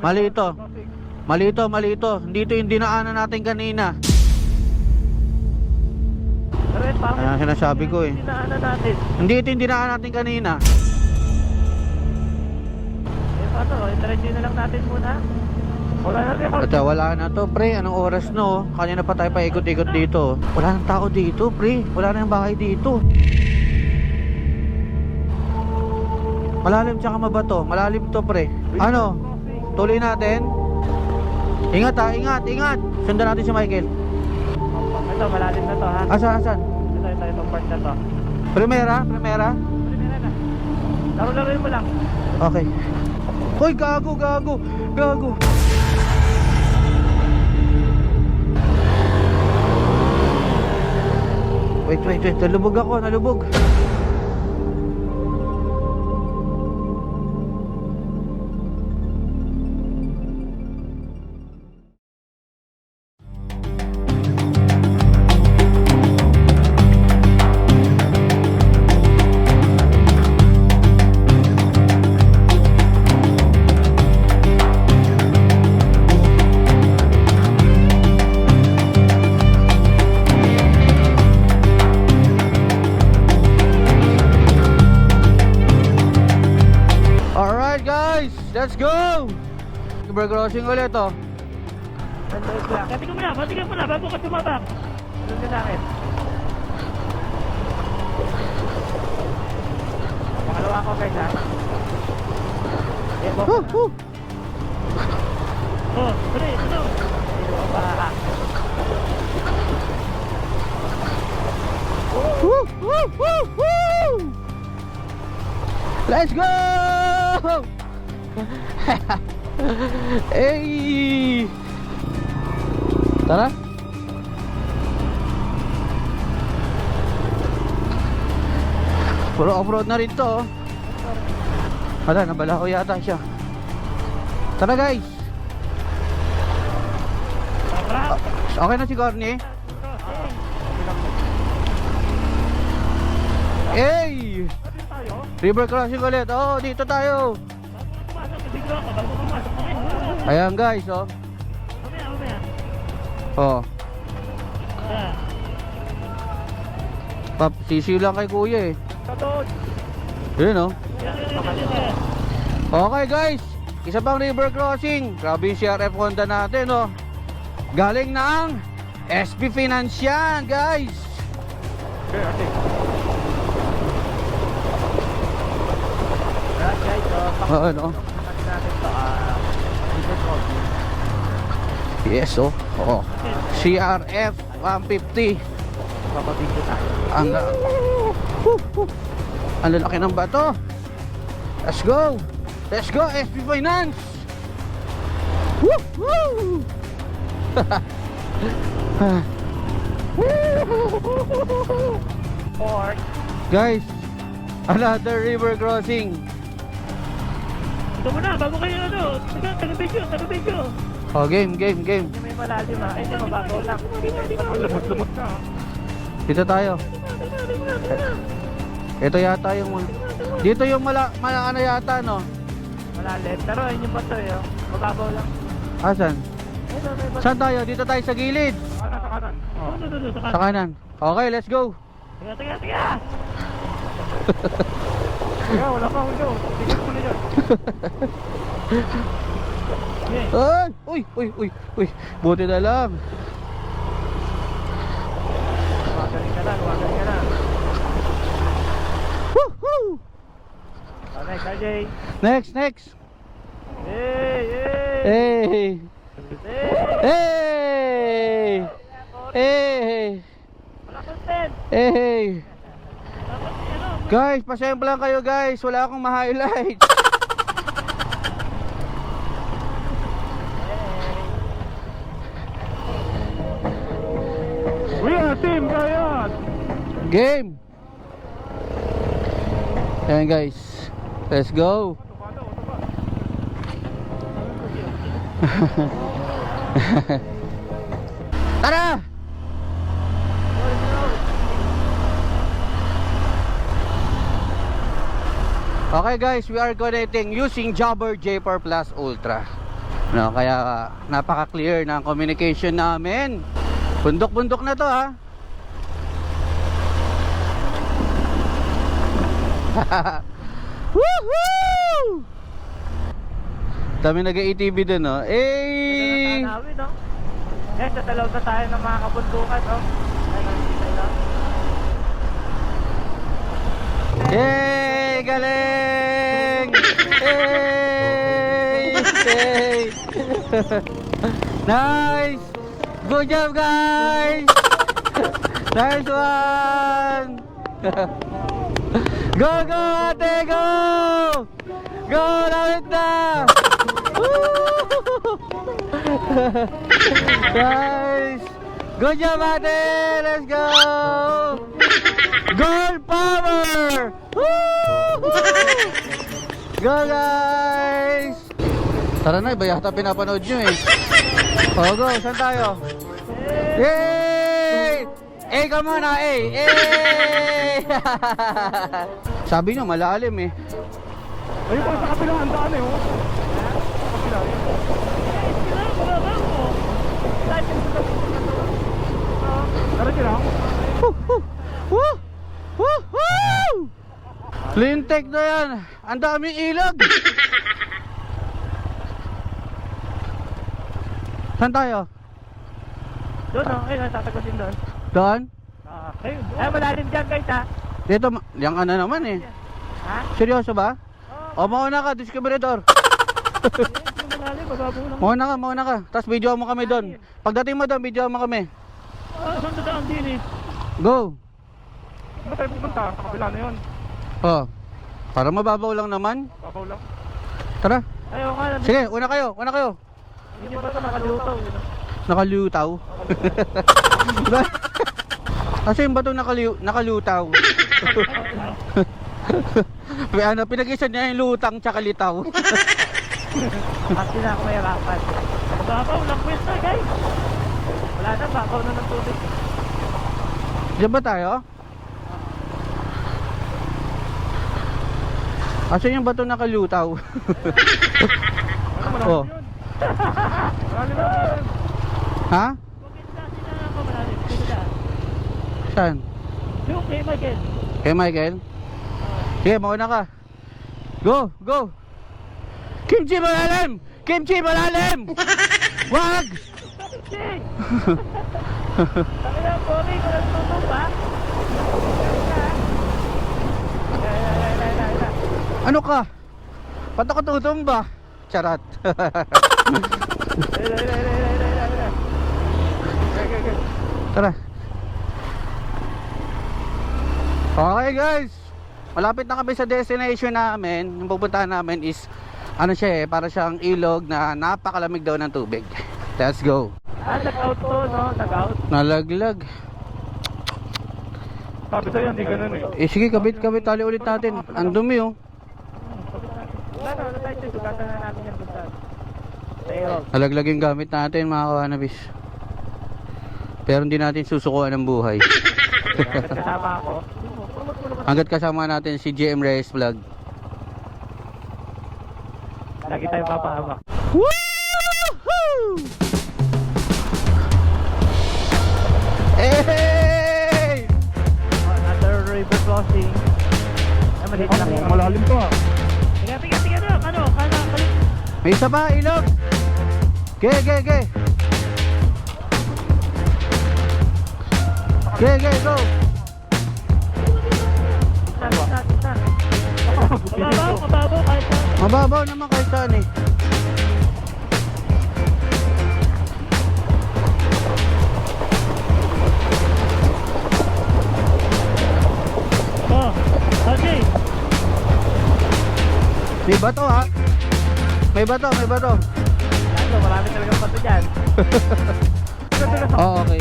Mali ito. Mali ito, mali ito. Hindi ito yung dinaanan natin kanina. Pero parang Ayan, sinasabi ko eh. dinaanan natin. Hindi ito yung dinaanan natin kanina. Paano? Itarenji na lang natin muna. Wala na rin. At wala na to, pre. Anong oras no? Kanina pa tayo paikot-ikot dito. Wala nang tao dito, pre. Wala nang bahay dito. Malalim tsaka mabato. Malalim to, pre. Ano? Tuloy natin. Ingat ha, ingat, ingat. Sundan natin si Michael. Ito, malalim na to ha. Asan, asan? Ito, itong part na to. Primera, primera. Primera na. Laro-laroin mo lang. Okay. Hoy, gago, gago, gago. Wait, wait, wait. Nalubog ako, nalubog. Alright guys, let's go! River crossing ulit oh. Kati ko muna, bago ka tumabak. Doon ka sa akin. Pangalawa ko guys ha. Pre, ito. Woo, woo, woo, woo! Let's go! Hey! Tara! Puro off-road na rin to. Wala, nabala ko yata siya. Tara guys! Okay na si Corny? Hey! River crossing ulit. Oh, dito tayo. Ayan guys, oh. Oh. Pap, sisiw lang kay kuya eh. Yun oh. Okay guys, isa pang river crossing. Grabe yung CRF Honda natin oh. Galing ng SB Finance yan guys. Ano? Yes oh. Oh. CRF 150. Papabigyo tayo. Ang lalaki ng bato. Let's go. Let's go SB Finance. Woo! Woo! Guys, another river crossing. Ito muna, bago kayo ano. Taga-video. Oh, game. Hindi may malalim ha. Ay, mabago lang. Lumot ka. Dito tayo. Ito yata yung dito yung ano yata no. Malalim. Pero yun yung bato yun. Mababaw lang. Asan? Saan tayo? Dito tayo sa gilid. Sa kanan. Sa kanan. Okay, let's go. Tiga. Tiga, wala pa ako dyan. Tigil ko na dyan. Ay! Uy! Buti na lang. Wagaling ka na. Woohoo! Okay, Kajay. Next. Hey! Wala content. Hey! Guys, pasensya lang kayo guys. Wala akong ma-highlight. We are Team Gayat. Game. Ayan guys. Let's go. Tara! Okay guys, we are connecting using Jobber J4 Plus Ultra. No, kaya napaka-clear ng communication namin. Bundok-bundok na to ha. Woohoo! Dami nag-ATV dun, no? Eh! Natanawin, no? Guys, tatalaw na tayo ng mga kabundukan, no? Ayun, nakikita nyo. Yay! Galing! Yay! Yay! Nice! Good job, guys! Nice one! Go, go, ate, go! Go, lawit na! Woo! Nice! Good job, ate! Let's go! Goal power! Woo! Go, guys! Tara na, iba yata pinapanood nyo eh. Oh, go, saan tayo? Yay! Eh, come on na, eh! Eh! Sabi nyo, malalim eh. Ayun pa sa kapilang handaan eh, oh. Sa kabila, yun. Eh, sila, bababa mo. Dahil tara sila. Woo! Woo! Woo! Lintek na yan. Ang daming ilog. Saan tayo? Doon, no? Ayun, tatagusin doon. Doon? Okay. Ay, malalim dyan, guys, ha? Dito, yang ano naman eh. Ha? Seryoso ba? O, mauna ka, diskriminator. Malalim, mababaw lang. Mauna ka. Tapos video mo kami doon. Pagdating mo doon, video mo kami. Saan dadaan din eh? Go! Ba't tayo pupunta? Sa kabila na yun. Oh, para mababaw lang naman. Babaw lang. Tara. Ayaw nga. Sige, una kayo. Hindi ba ito nakalutaw? Nakalutaw. Kasi yung bato nakalutaw. May ano, pinag-isa niya yung lutang tsaka litaw. Kasi na ako mahirapan. Babaw lang kwesta, guys. Wala na, babaw na ng tubig. Diyan ba tayo? Asan yung bato nakalutaw? Oh. Malalim na yun. Ha? Bakit na sila ako malalim? Dito na. Saan? Yung kay Michael. Kay Michael? Sige, mauna ka. Go! Kimchi malalim! Wag! Hey! Sabi na, Cory, kung nagtutok ba? Ano ka? Ba't ako tutumba? Charot. Tara. Okay guys, malapit na kami sa destination namin. Yung pupuntahan namin is ano siya eh, para siyang ilog na napakalamig daw ng tubig. Let's go. Nag-out to, no? Nag-out. Nalaglag. Sabi sa'yo, hindi ganun eh. Sige, kabit tali ulit natin. Ang dumi oh. Wala na tayo, sugatan na natin yung buntan. Pero, Nalaglag yung gamit natin mga kawanabis. Pero hindi natin susukuan ng buhay. kasama ako. Hanggat kasama natin si JM Reyes Vlog. Lagi tayong papahamak. Woohoo! Hey! Another river crossing. Ay, maliit lang yan. Malalim to ah. Tiga na. Ano? Kalit. May isa pa, ilog! Ge! Go! Mababaw kahit sa... Mababaw naman kahit saan eh. Oh, okay. May bato ha. May bato. Ano, marami talagang bato dyan. Oh, okay.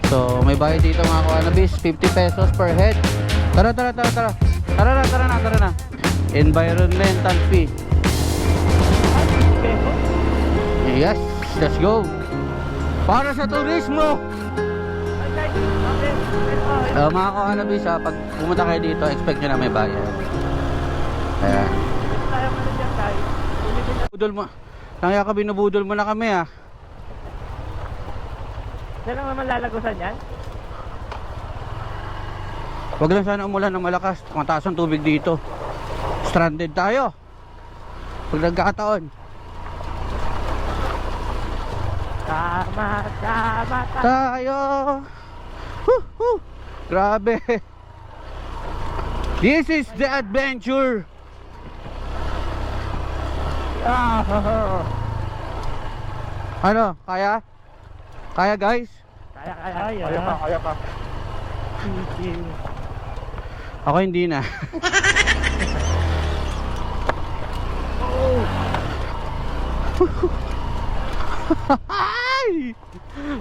So, may bayad dito mga kawanabis, 50 pesos per head. Tara na. Environmental fee. Yes, let's go. Para sa turismo. Mga kawanabis ha, pag pumunta kayo dito, expect nyo na may bayad. Ayan. Budol mo. Tangya ka, binubudol mo na kami ah. Saan lang naman lalagusan yan? Wag lang sana umulan ng malakas. Mataas ang tubig dito. Stranded tayo. Pag nagkataon. Sama Tayo. Woo! Grabe. This is the adventure. Ano? Kaya? Kaya guys? Kaya pa. Ako hindi na.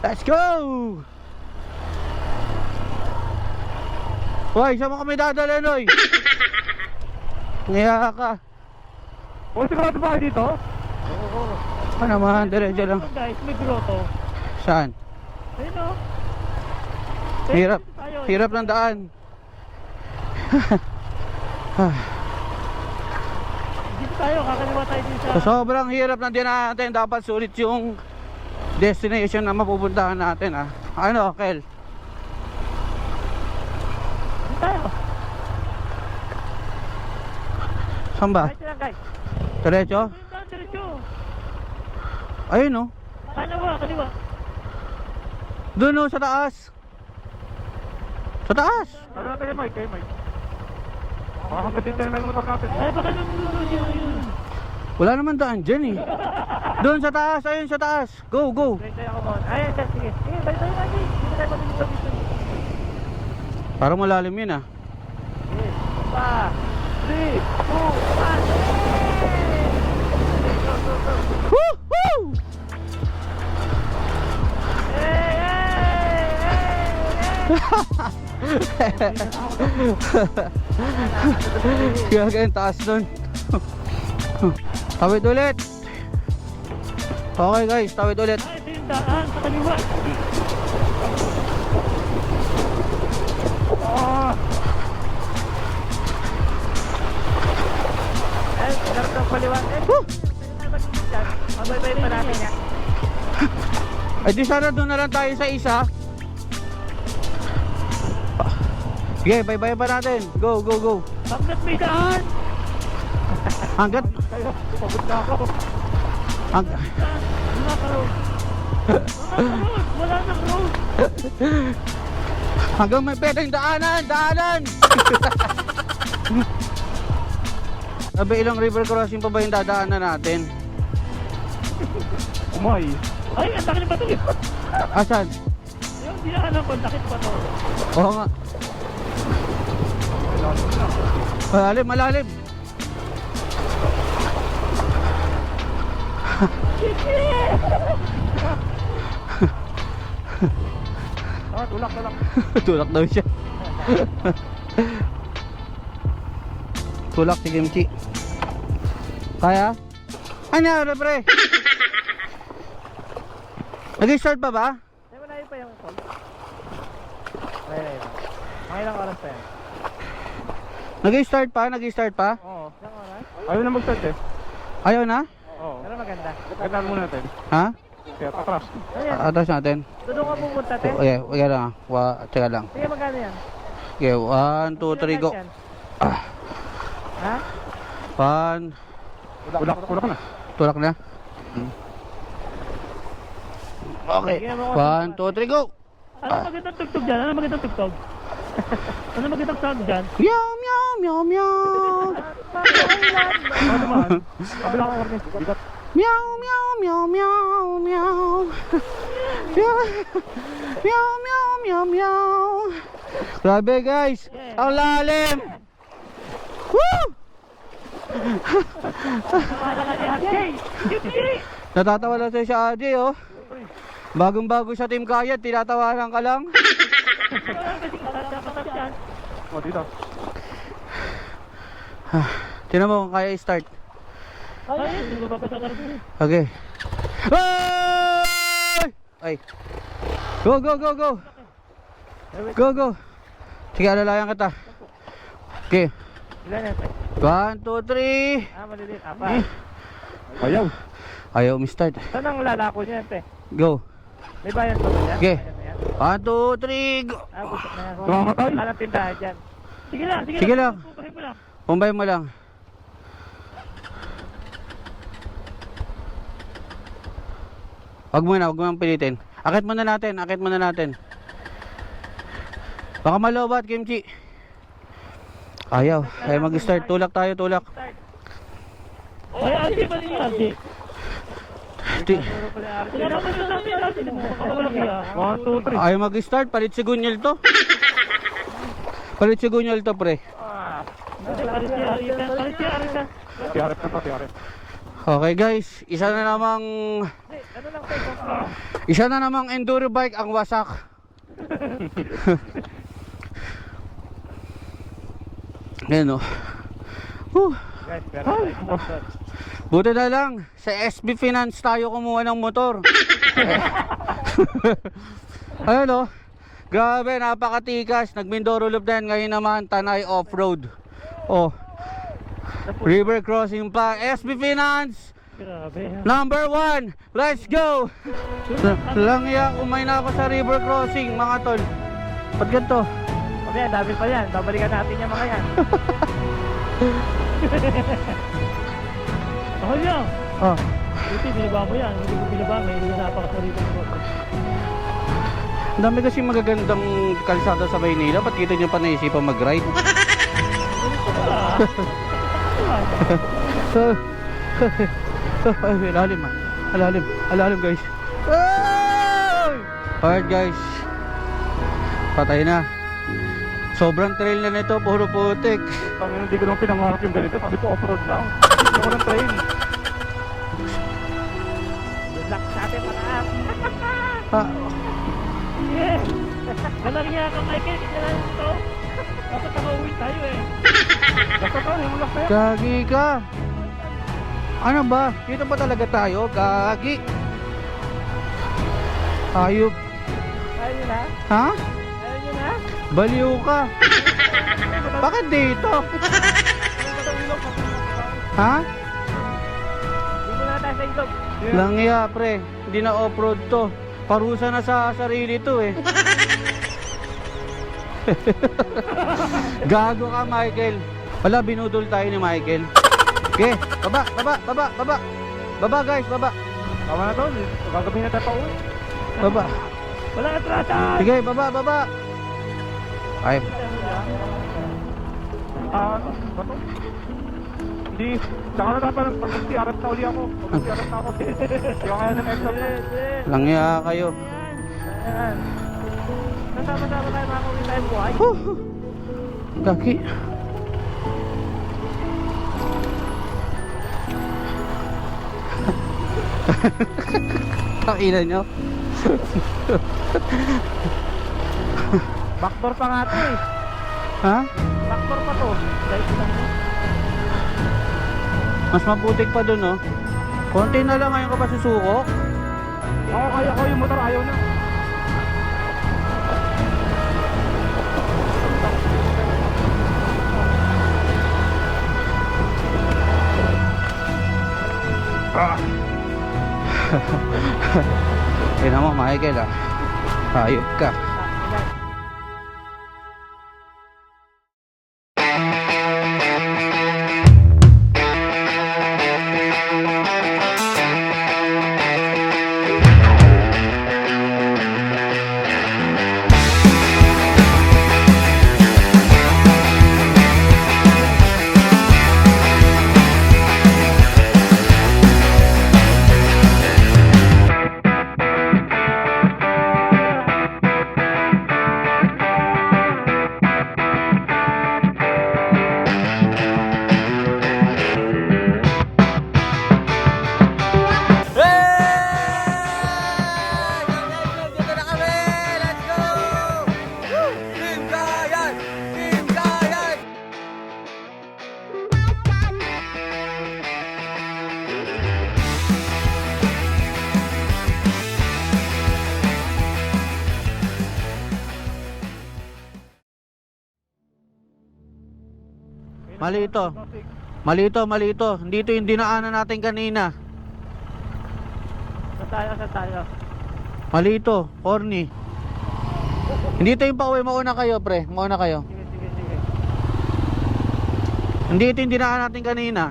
Let's go! Hoy, saan mo kami dadala, Noy? Ngaya ka. Sigurado ba kayo dito? Ano naman, diretso lang. Guys, may grotto. Saan? Ayun o. Hirap. Hirap ng daan. Dito tayo, kakaliwa tayo din sa... So, sobrang hirap na din natin. Dapat sulit yung destination na mapupuntahan natin ah. Ano, Kel? Dito tayo. Saan ba? Diretso lang guys. Diretso? Diretso. Ayun oh. Kaliwa. Doon oh, sa taas. Sa taas. Ano natin yung mic? Kayo mic. Makakapitin tayo ng magkakapit. Ay, baka yun. Wala naman daan dyan eh. Doon sa taas, ayun sa taas. Go, go. Sige, sige. Sige, balik tayo lagi. Dito tayo pag-dito. Parang malalim yun ah. Sige, 3, 2, 1. Woo! Kaya ganyan taas nun. Tawid ulit. Okay guys, tawid ulit. Ay, ito yung daan sa kaliwa. Ay, sarap ng kaliwa. Mabay-bay pa natin yan. Ay di sana doon na lang tayo sa isa. Sige, bye-bye pa natin. Go, go, go. Hanggat may daan. Hanggat Pagod na ako. Wala na road. hanggang may pwedeng daanan. Sabi, ilang river crossing pa ba yung dadaanan natin? Umay. Ay, ang laki ng bato yun. Asan? Yung di na alam ko, lakit pa to. Oo nga. Malalim. Tulak. Tulak daw siya. Tulak si Kimchi. Kaya? Ano, pre? Nag-start pa ba? Ay, malayo pa yung call. Ay. Mga ilang oras pa yan? Nag-start pa? Oo. Ilang oras? Ayaw na mag-start eh. Ayaw na? Oo. Pero maganda. Gandaan muna natin. Ha? Kaya patras. Ayan. Atas natin. Doon ka pumunta, te? Okay lang. Teka lang. Sige, magkano yan? Okay, 1, 2, 3, go. Ah, Ha? 1. Ulak na. Tulak na. Okay. 1, 2, 3, go. Ano magandang tugtog dyan? Ano magandang tugtog dyan? Meow, meow, meow, meow. Ano naman? Kabilang ka rin. Bigat. Meow, meow, meow, meow, meow. Meow, meow, meow, meow, meow. Grabe guys, ang lalim. Woo! Natatawa lang sa'yo si Adi oh. Bagong-bago sa Team Kayat, tinatawanan ka lang. O, dito. Tinan mo kung kaya i-start. Okay. Ay! Go, go, go, go! Go, go! Sige, alalayan kita. Okay. Ilan yan? 1, 2, 3. Maliliit. Apat. Ayaw. Ayaw start. Saan ang lalako niya, te? Go. May bayan ba yan? Okay. Bayan na yan? 1, 2, 3, go. Busok na yan. Wala nang tindahan dyan. Sige lang, Sige lang. Pupahin mo lang. Pumbay mo lang. Wag mo nang pilitin. Akit muna natin. Baka malobat, Kimchi. Ayaw mag-start. Tulak tayo. Ay, Archie pa rin yung Archie. Ti- One, two, three. Ayaw mag-start. Palit si Gunyel to, pre. Tiyaret na pa, tiyaret. Okay guys, isa na namang enduro bike ang wasak. Ayan o. Guys, pero Buti na lang, sa SB Finance tayo kumuha ng motor. Ayan o. Grabe, napakatikas. Nag-Mindoro Loop na yan. Ngayon naman, Tanay Off-Road. Oh, river crossing pa. SB Finance grabe. number 1. Let's go. Lang ya, umay na ako sa river crossing, mga tol. Ba't ganito? Mamaya, dami pa yan. Babalikan natin yung mga yan. Ako yan. Oh, Buti, binaba mo yan. Hindi ko binaba. May napakasarito mo. ang dami kasi magagandang kalsada sa Maynila. Ba't kita nyo pa naisipan mag-ride? Ay, alalim guys. Alright guys, patay na. Sobrang trail na nito, puro putik. Hindi ko naman pinangarap yung ganito. Sabi ko off-road lang. Hindi ko ng train. Good luck sa atin mga app. Ah, Yes! Galang niya ka, Michael. Kailangan ito. Dapat nakauwi tayo eh. Dapat ka, himulak tayo. gagi ka. Ano ba? Dito ba talaga tayo? Gagi. Ayop. Ayaw nyo na? Ha? Ayaw nyo na? Baliw ka. Bakit dito? Ha? Dito na tayo sa ilog. Langya pre, hindi na off-road to. Parusa na sa sarili to eh. Gago ka Michael. Wala, binudol tayo ni Michael. Okay, baba. Baba guys, baba. Tama na to. Gagawin na tayo pa uwi. Baba. Wala ka trata! Sige, baba. Ay, Bato? Hindi. Tsaka na dapat pag-tiarat na uli ako. Pag-tiarat na ako. Kaya kaya ng extra po. langya kayo. Ayan. Nasama-sama tayo makakawin tayo buhay. Gagi. Pakina nyo. Backdoor pa nga ito eh. Ha? Backdoor pa to. Dahil lang mo. Mas maputik pa dun oh. Konti na lang, ngayon ka pa susuko. Oo, kaya ko yung motor ayaw na. Tignan mo Michael ah. Hayop ka. Mali ito. Dito yung dinaanan natin kanina. Saan tayo? Mali ito, corny. Hindi ito yung pauwi, mauna kayo pre, mauna kayo. Sige. Hindi ito yung dinaan natin kanina.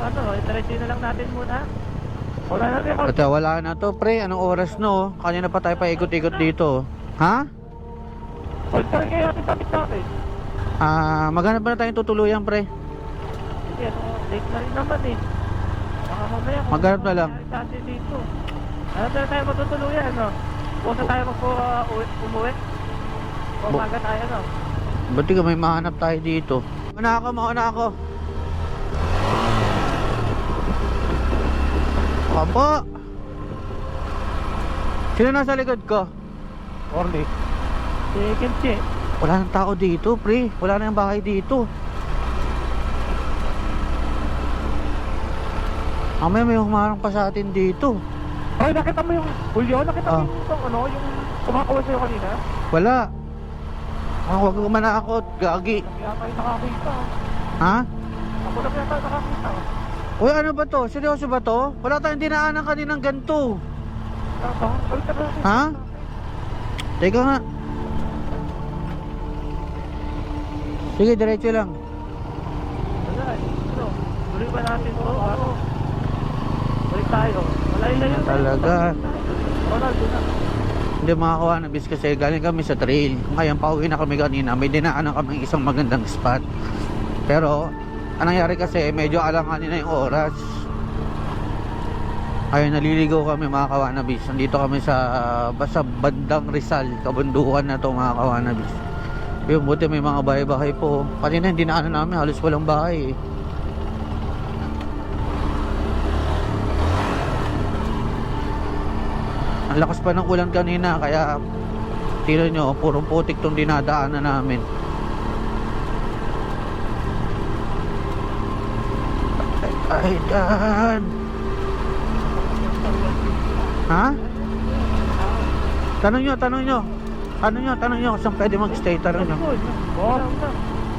Paano? Itaresin na lang natin muna. Wala na rin. At wala na to pre, anong oras no? Kanina pa tayo pa ikot-ikot dito. Ha? Huwag tayo kaya natin tapit natin. Maghanap ba na tayong tutuluyan pre? Hindi, late na rin naman eh. Baka mamaya kung Maghanap na lang. Dati dito. Ano na tayo matutuluyan, no? Kung saan tayo umuwi? O umaga tayo, no? Buti ka may mahanap tayo dito. Mauna ako. Opo. Sino nasa likod ko? Orly. Si Kimchi. Wala nang tao dito, pre. Wala nang bahay dito. Mamaya may humarang pa sa atin dito. Ay, nakita mo yung Julio? Nakita mo Ah. yung kumakawal sa'yo kanina? Wala. Huwag ka manakot, gagi. Kaya tayo nakakita. Ha? Ako na kaya tayo nakakita. Uy, ano ba to? Seryoso ba to? Wala tayong dinaanan kaninang ganito. Balik na natin. Ha? Teka nga. Sige, diretso lang. Wala, ano? Tuloy ba natin to? Ano? Balik tayo. Wala yun. Talaga. Wala, doon na. Hindi makakuha na bis kasi galing kami sa trail. Ngayon pauwi na kami kanina. May dinaanan kami isang magandang spot. Pero anong nangyari kasi medyo alanganin na yung oras. Ayun, naliligaw kami mga kawanabis. Nandito kami sa basta bandang Rizal, kabundukan na to mga kawanabis. Yung buti may mga bahay-bahay po. Kanina hindi na namin, halos walang bahay eh. Ang lakas pa ng ulan kanina kaya tira nyo, purong putik tong dinadaanan namin. Ay, Dan. Ha? Tanong nyo kung saan pwede mag-stay. Tanong nyo. Oo.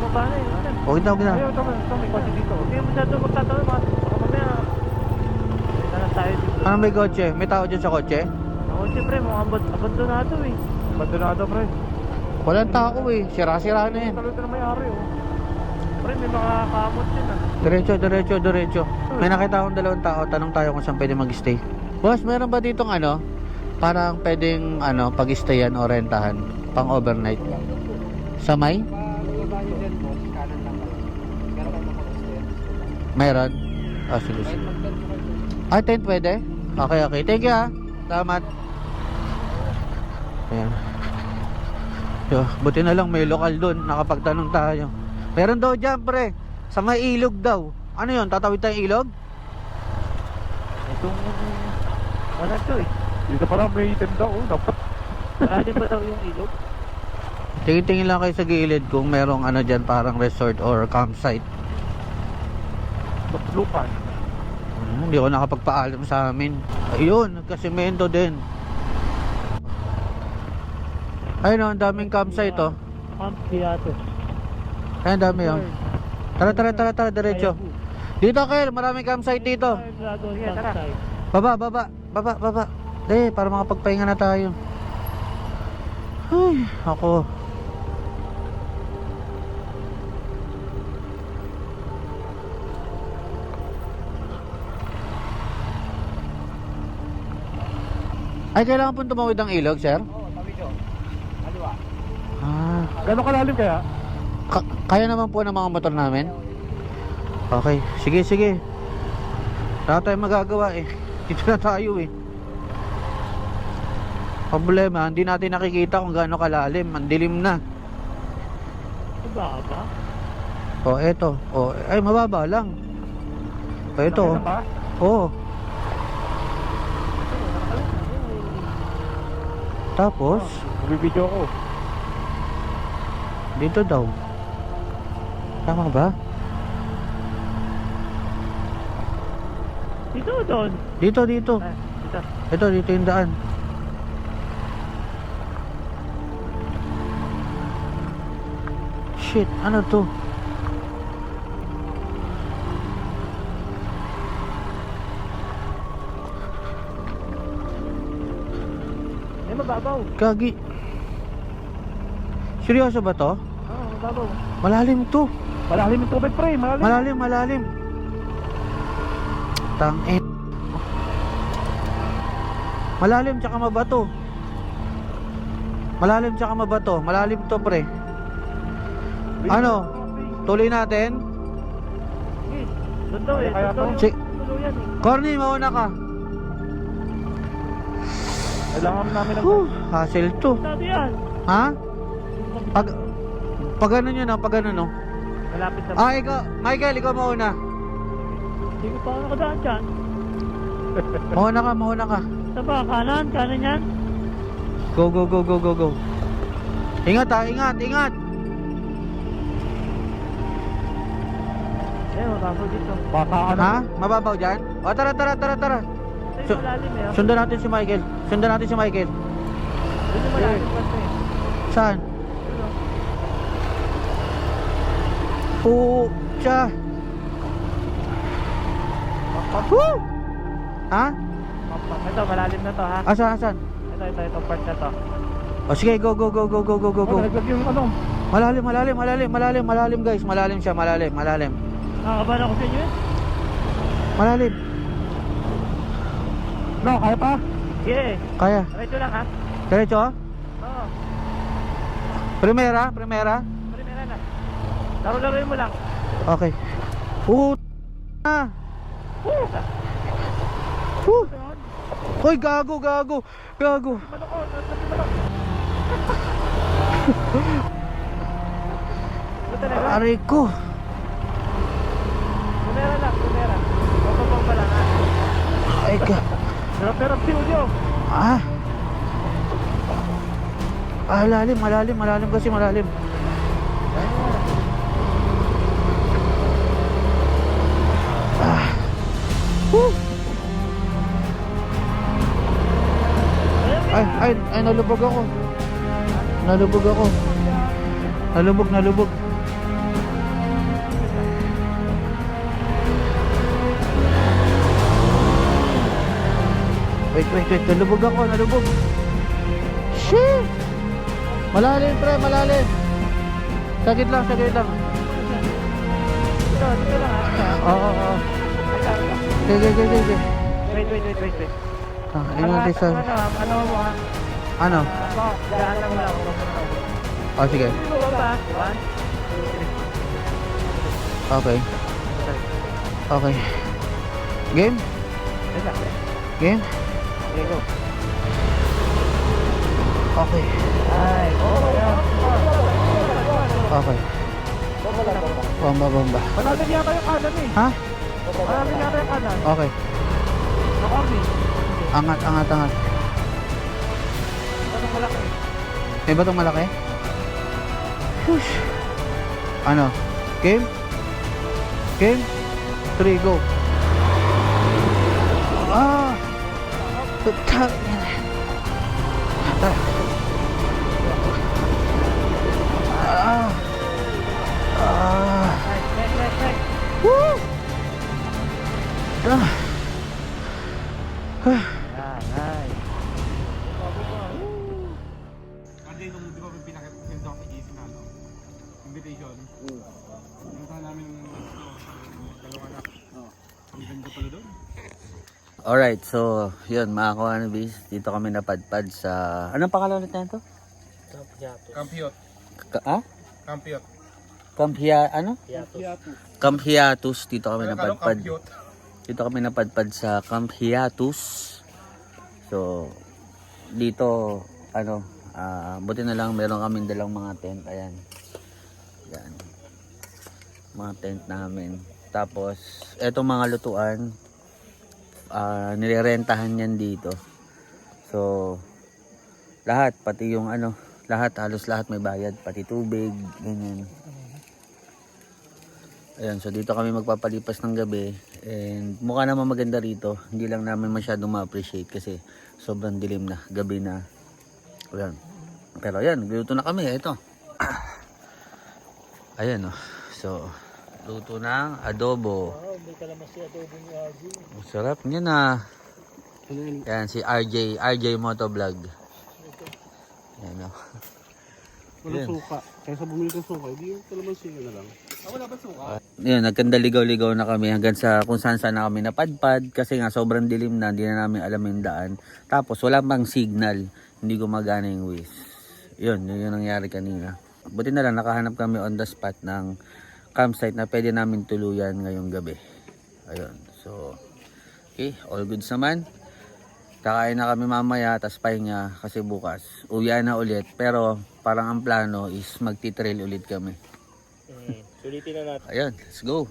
Baba na yun. Huwag na. Ayaw, ito may kotse dito. Hindi mo masyado magtatanong. Baka mamaya. Hindi na tayo dito. Ano may kotse? May tao dyan sa kotse? Ako siyempre, mga abandonado eh. Abandonado, pre. Walang tao eh. Sira-sira na yan. Talito na may-ari oh. Pre, may mga kamot din ah. Diretso. May nakita akong dalawang tao. Tanong tayo kung saan pwede mag-stay. Boss, meron ba ditong ano? Parang pwedeng pag-stayan o rentahan pang overnight? Sa may? Meron? Sige. Ay, tent pwede? Okay. Thank you ha. Salamat. Ayan. Buti na lang may lokal dun. Nakapagtanong tayo. Meron daw dyan pre. Sa may ilog daw. Ano yun? Tatawid tayong ilog? Itong... Wala to eh. Dito pala may tenda oh, dapat. Ano ba daw yung ilog? Tingin-tingin lang kayo sa gilid kung merong ano dyan parang resort or campsite. Lupan. Hindi ako nakapagpaalam sa amin. Ayun, nagkasimento din. Ayun o, ang daming campsite oh. Camp Piato. Ayun, dami oh. Tara, diretso. Dito Kel, maraming campsite dito. Sige, tara. Baba. Para makapagpahinga na tayo. Ay, ako. Ay, kailangan pong tumawid ang ilog, sir? Oo, tawid yun. Kaliwa. Gano'ng kalalim kaya? Kaya naman po ng mga motor namin? Okay, sige. Wala tayong magagawa eh. Dito na tayo eh. Problema, hindi natin nakikita kung gaano kalalim. Ang dilim na. Mababa? Oh, eto. Oh, ay mababa lang. Oh, ito. Nakita ba? Oh. Tapos, Bibidyo ko. dito daw. Tama ba? Dito o doon? Dito. Dito. Dito yung daan. Shit, ano to? mababaw. Gagi. Seryoso ba to? Oo, mababaw. Malalim to. Malalim yung tubig pre, malalim. Malalim, malalim. Tangin. Malalim tsaka mabato. Malalim tsaka mabato. Malalim to pre. Ano? Tuloy natin? Doon daw eh, Kaya doon daw Si- yung tuluyan eh. Corny, mauna ka. Kailangan namin ng... Hassle to. Sabi yan. Ha? Pag ano nyo no? Pag ano no? Malapit sa... Ikaw, Michael, ikaw mauna. Hindi ko pa ako nakadaan dyan. Mauna ka, mauna ka. Saan ba? Kanan? Kanan yan? Go, go, go, go, go, go. Ingat ha, ingat, ingat. Eh, mababaw dito. Baka ano? Ha? Mababaw dyan? O tara, tara, tara, tara. Ito So- yung malalim eh. Sundan natin si Michael. Sundan natin si Michael. Doon yung malalim kasi eh. Saan? Doon, oh. Pucha. Woo! Ha? Ito, malalim na to ha. Asan, asan? Ito part na to. O sige, go, go, go, go, go, go, go, go. Nalaglag yung ano? Malalim, malalim, malalim, malalim, malalim guys. Malalim siya, malalim, malalim. Nakakabahan ako sa inyo eh. Malalim. No, kaya pa? Sige, Kaya. diretso lang ha. Diretso? Oo, Primera, primera. primera na. Laro-laroin mo lang. Okay. Na. Hoy, gago, gago, gago. Maloko, nasa malok. Ito talaga. Aray ko. Primera lang, primera. Bababang pa lang ha. Ay ka. Sarap-sarap si Udio. Ah. Malalim, malalim, malalim kasi malalim. Ah. Woo. Ay, nalubog ako. Nalubog ako. Nalubog, nalubog. Wait, nalubog ako, nalubog. Shit! Malalim, pre, malalim. Sagit lang, sagit lang. Dito lang ha. Oo. Sige. Wait. Ingat din sa... Ano mo ha? Ano? Daan lang lang. Oh, sige. Ito ba? 1, 2, 3. Okay. Okay. Game? Game? Okay, go. Okay. Ay, Okay. Bomba. Malalim yata yung kanan eh. Ha? Malalim yata yung kanan. Okay. Nakorni. Angat. Ano malaki? May batong malaki? Shush. Ano? Game? Game? 3, go. Ah! Putak. Check. Woo! Ah. Ay. Kasi nung di ba may pinakita ko kay Jason na ano? Invitation. Punta namin yung dalawa na. Ang ganda pala doon. Alright, so yun mga kawanabis, dito kami napadpad sa... Anong pangalan ulit na ito? Kampiot. Kampiot. Camp Hiatus. Dito kami Kaya napadpad. Kampiot. Dito kami napadpad sa Camp Hiatus. So, dito, buti na lang meron kaming dalang mga tent. Ayan. Yan. Mga tent namin. Tapos, etong mga lutuan, nirerentahan yan dito. So, lahat, pati yung halos lahat may bayad. Pati tubig, ganyan. Ayan, so dito kami magpapalipas ng gabi. And mukha naman maganda rito. Hindi lang namin masyadong ma-appreciate kasi sobrang dilim na, gabi na. Ayan. Pero ayan, luto na kami. Ito. Ayan oh. So, luto ng adobo. Oh, may kalamansi adobo ni RJ. Ang sarap niya na. Ayan, si RJ Motovlog. Ayan o. Walang Yan. suka. Kaysa bumili ng suka, hindi yung kalamansi na lang. Wala ba suka? Yun, nagkandaligaw-ligaw na kami hanggang sa kung saan na kami napadpad kasi nga sobrang dilim na, hindi na namin alam yung daan. Tapos wala pang signal, hindi gumagana yung Waze. Yun yung nangyari kanina. Buti na lang nakahanap kami on the spot ng campsite na pwede namin tuluyan ngayong gabi. Ayun, so okay, all goods naman. Kakain na kami mamaya, tas pahinga kasi bukas uwian na ulit. Pero parang ang plano is magti-trail ulit kami. Sulitin na natin. Ayun, let's go.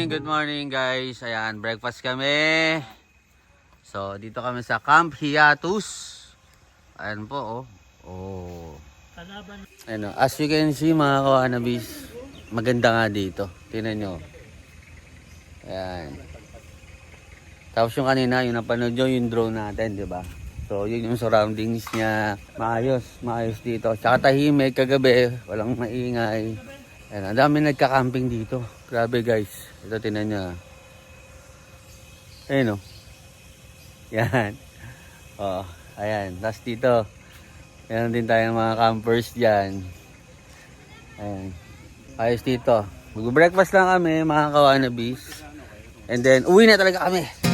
Good morning guys. Ayan, breakfast kami. So, dito kami sa Camp Hiatus. Ayan po, oh. Oh. Ayan, as you can see mga kawanabis, maganda nga dito. Tingnan nyo. Ayan. Tapos yung kanina, yung napanood nyo, yung drone natin, di ba? So, yun yung surroundings niya. Maayos dito. Tsaka tahimik kagabi, walang maingay. Ayan, ang dami nagka-camping dito. Grabe guys. Ito tinan nyo. Ayan o. Yan. O, ayan. Tapos dito. Meron din tayong mga campers dyan. Ayan. Ayos dito. Mag-breakfast lang kami mga kawanabis. And then, uwi na talaga kami.